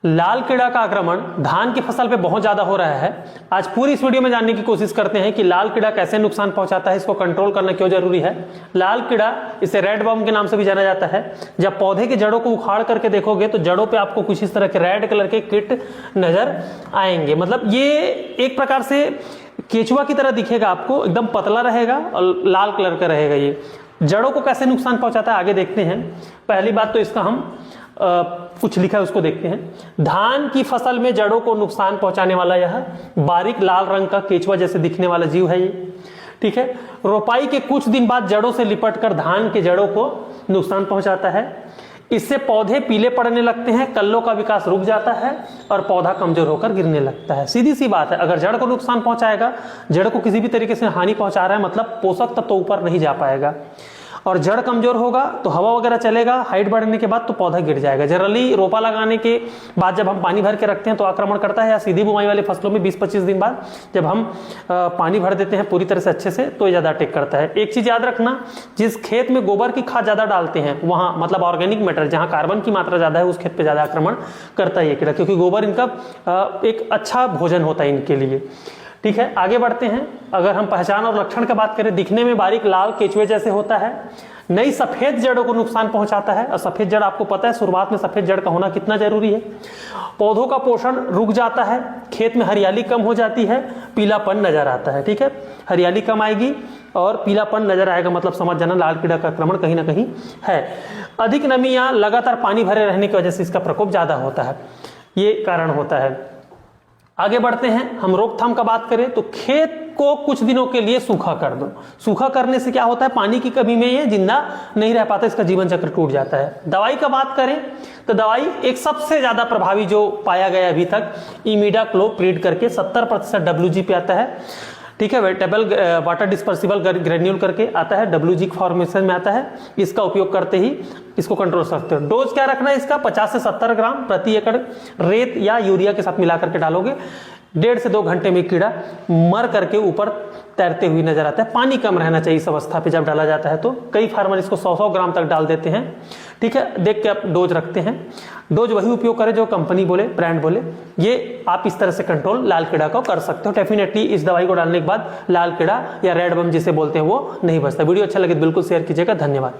लाल कीड़ा का आक्रमण धान की फसल पे बहुत ज्यादा हो रहा है। आज पूरी इस वीडियो में जानने की कोशिश करते हैं कि लाल कीड़ा कैसे नुकसान पहुंचाता है, इसको कंट्रोल करना क्यों जरूरी है। लाल कीड़ा, इसे रेड वर्म के नाम से भी जाना जाता है। जब पौधे की जड़ों को उखाड़ करके देखोगे तो जड़ों पे आपको कुछ इस तरह के रेड कलर के कीट नजर आएंगे। मतलब ये एक प्रकार से केचुआ की तरह दिखेगा आपको, एकदम पतला रहेगा और लाल कलर का रहेगा। ये जड़ों को कैसे नुकसान पहुंचाता है आगे देखते हैं। पहली बात तो इसका हम कुछ लिखा है उसको देखते हैं। धान की फसल में जड़ों को नुकसान पहुंचाने वाला यह बारीक लाल रंग का केचुआ जैसे दिखने वाला जीव है ये, ठीक है। रोपाई के कुछ दिन बाद जड़ों से लिपटकर धान के जड़ों को नुकसान पहुंचाता है। इससे पौधे पीले पड़ने लगते हैं, कल्लों का विकास रुक जाता है और पौधा कमजोर होकर गिरने लगता है। सीधी सी बात है, अगर जड़ को नुकसान पहुंचाएगा, जड़ को किसी भी तरीके से हानि पहुंचा रहा है, मतलब पोषक तत्व तो ऊपर नहीं जा पाएगा। और जड़ कमजोर होगा तो हवा वगैरह चलेगा, हाइट बढ़ने के बाद तो पौधा गिर जाएगा। जनरली रोपा लगाने के बाद जब हम पानी भर के रखते हैं तो आक्रमण करता है, या सीधी बुआई वाले फसलों में 20-25 दिन बाद जब हम पानी भर देते हैं पूरी तरह से अच्छे से तो ये ज्यादा अटैक करता है। एक चीज याद रखना, जिस खेत में गोबर की खाद ज्यादा डालते हैं वहां, मतलब ऑर्गेनिक मैटर जहां कार्बन की मात्रा ज्यादा है, उस खेत पे ज्यादा आक्रमण करता है ये कीड़ा, क्योंकि गोबर इनका एक अच्छा भोजन होता है इनके लिए, ठीक है। आगे बढ़ते हैं। अगर हम पहचान और लक्षण की बात करें, दिखने में बारीक लाल केचुए जैसे होता है, नई सफेद जड़ों को नुकसान पहुंचाता है। और सफेद जड़ आपको पता है शुरुआत में सफेद जड़ का होना कितना जरूरी है। पौधों का पोषण रुक जाता है, खेत में हरियाली कम हो जाती है, पीलापन नजर आता है, ठीक है। हरियाली कम आएगी और पीलापन नजर आएगा, मतलब समझ जाना लाल कीड़ा का आक्रमण कहीं ना कहीं है। अधिक नमी या लगातार पानी भरे रहने की वजह से इसका प्रकोप ज्यादा होता है, ये कारण होता है। आगे बढ़ते हैं। हम रोकथाम का बात करें तो खेत को कुछ दिनों के लिए सूखा कर दो। सूखा करने से क्या होता है, पानी की कमी में ये जिंदा नहीं रह पाता, इसका जीवन चक्र टूट जाता है। दवाई का बात करें तो दवाई एक सबसे ज्यादा प्रभावी जो पाया गया अभी तक, इमिडाक्लोप्रिड करके 70% WG पे आता है, ठीक है। वेजिटेबल वाटर डिस्पर्सिबल ग्रेन्यूल करके आता है, WG फॉर्मेशन में आता है। इसका उपयोग करते ही इसको कंट्रोल सकते हो। डोज क्या रखना है इसका, 50 से 70 ग्राम प्रति एकड़ रेत या यूरिया के साथ मिला करके डालोगे। 1.5 से 2 घंटे में कीड़ा मर करके ऊपर तैरते हुए नजर आता है। पानी कम रहना चाहिए इस अवस्था पे जब डाला जाता है तो। कई फार्मर इसको 100-100 ग्राम तक डाल देते हैं, ठीक है। देख के आप डोज रखते हैं। डोज वही उपयोग करें जो कंपनी बोले, ब्रांड बोले। ये आप इस तरह से कंट्रोल लाल कीड़ा को कर सकते हो। डेफिनेटली इस दवाई को डालने के बाद लाल कीड़ा या रेड वर्म जिसे बोलते हैं वो नहीं बचता। वीडियो अच्छा लगे तो बिल्कुल शेयर कीजिएगा। धन्यवाद।